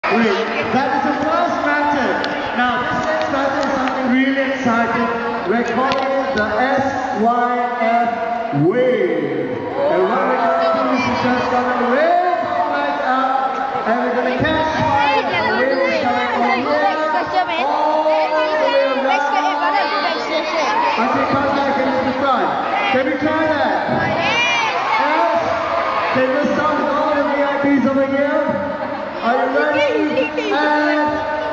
Wait, that is the first method. Now, this next method is something really exciting. We're calling it the SYF wave. And what we're going to do is just going to raise our legs up, and we're going to catch fire. The wave is coming from here all the way around until it comes back into the front. Can we try that? Yes? Okay, let's start with all the VIPs over here. Are you ready? And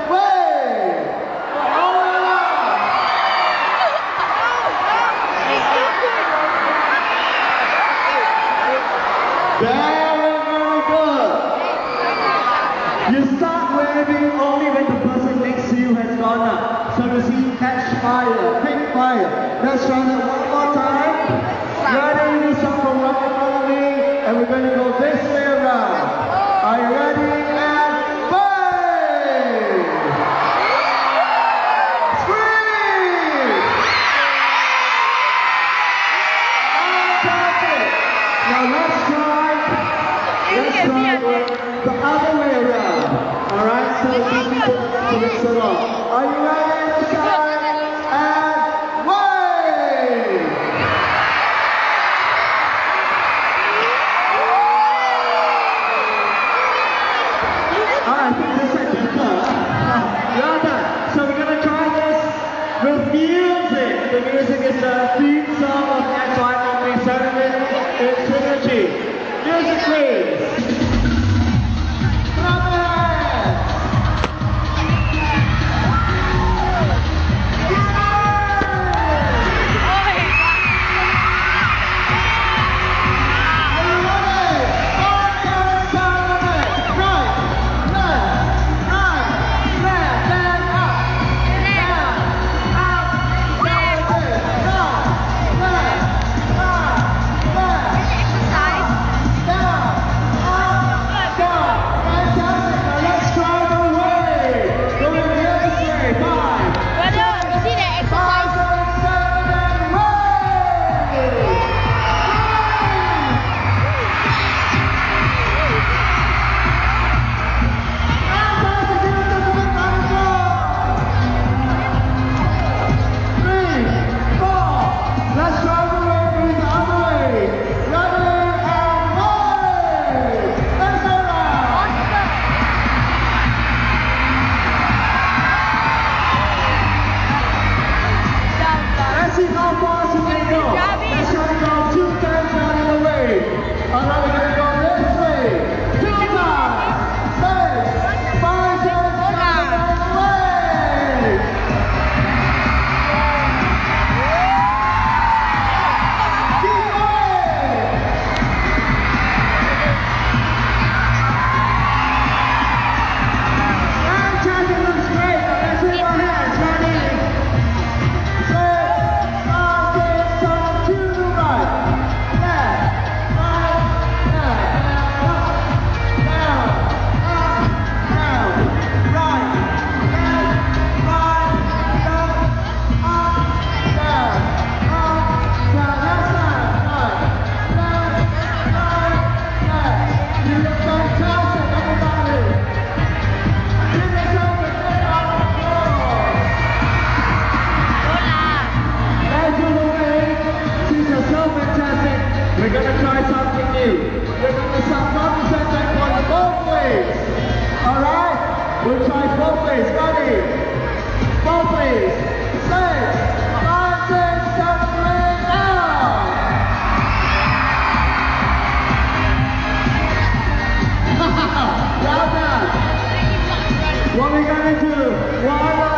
wave! All the way around! Very, very good. You start waving only when the person next to you has gone up. So to see catch fire, quick fire. Let's try that one more time. Ready? You start from right in front of me, and we're going to go this way around. Are you ready? Now let's try the other way around. Alright, so two people to mix it up. Are you ready? Let's try and wave! I think this is better. Well done. So we're going to try this with music. The music is the theme song of SYF Infinity. Music please. Clap your hands. We're going to try something new. We're going to start 1% on both ways. Alright? We'll try both ways. Ready? Both ways. 6, 5, 6, 7, 8, down! Well done. What are we going to do? 1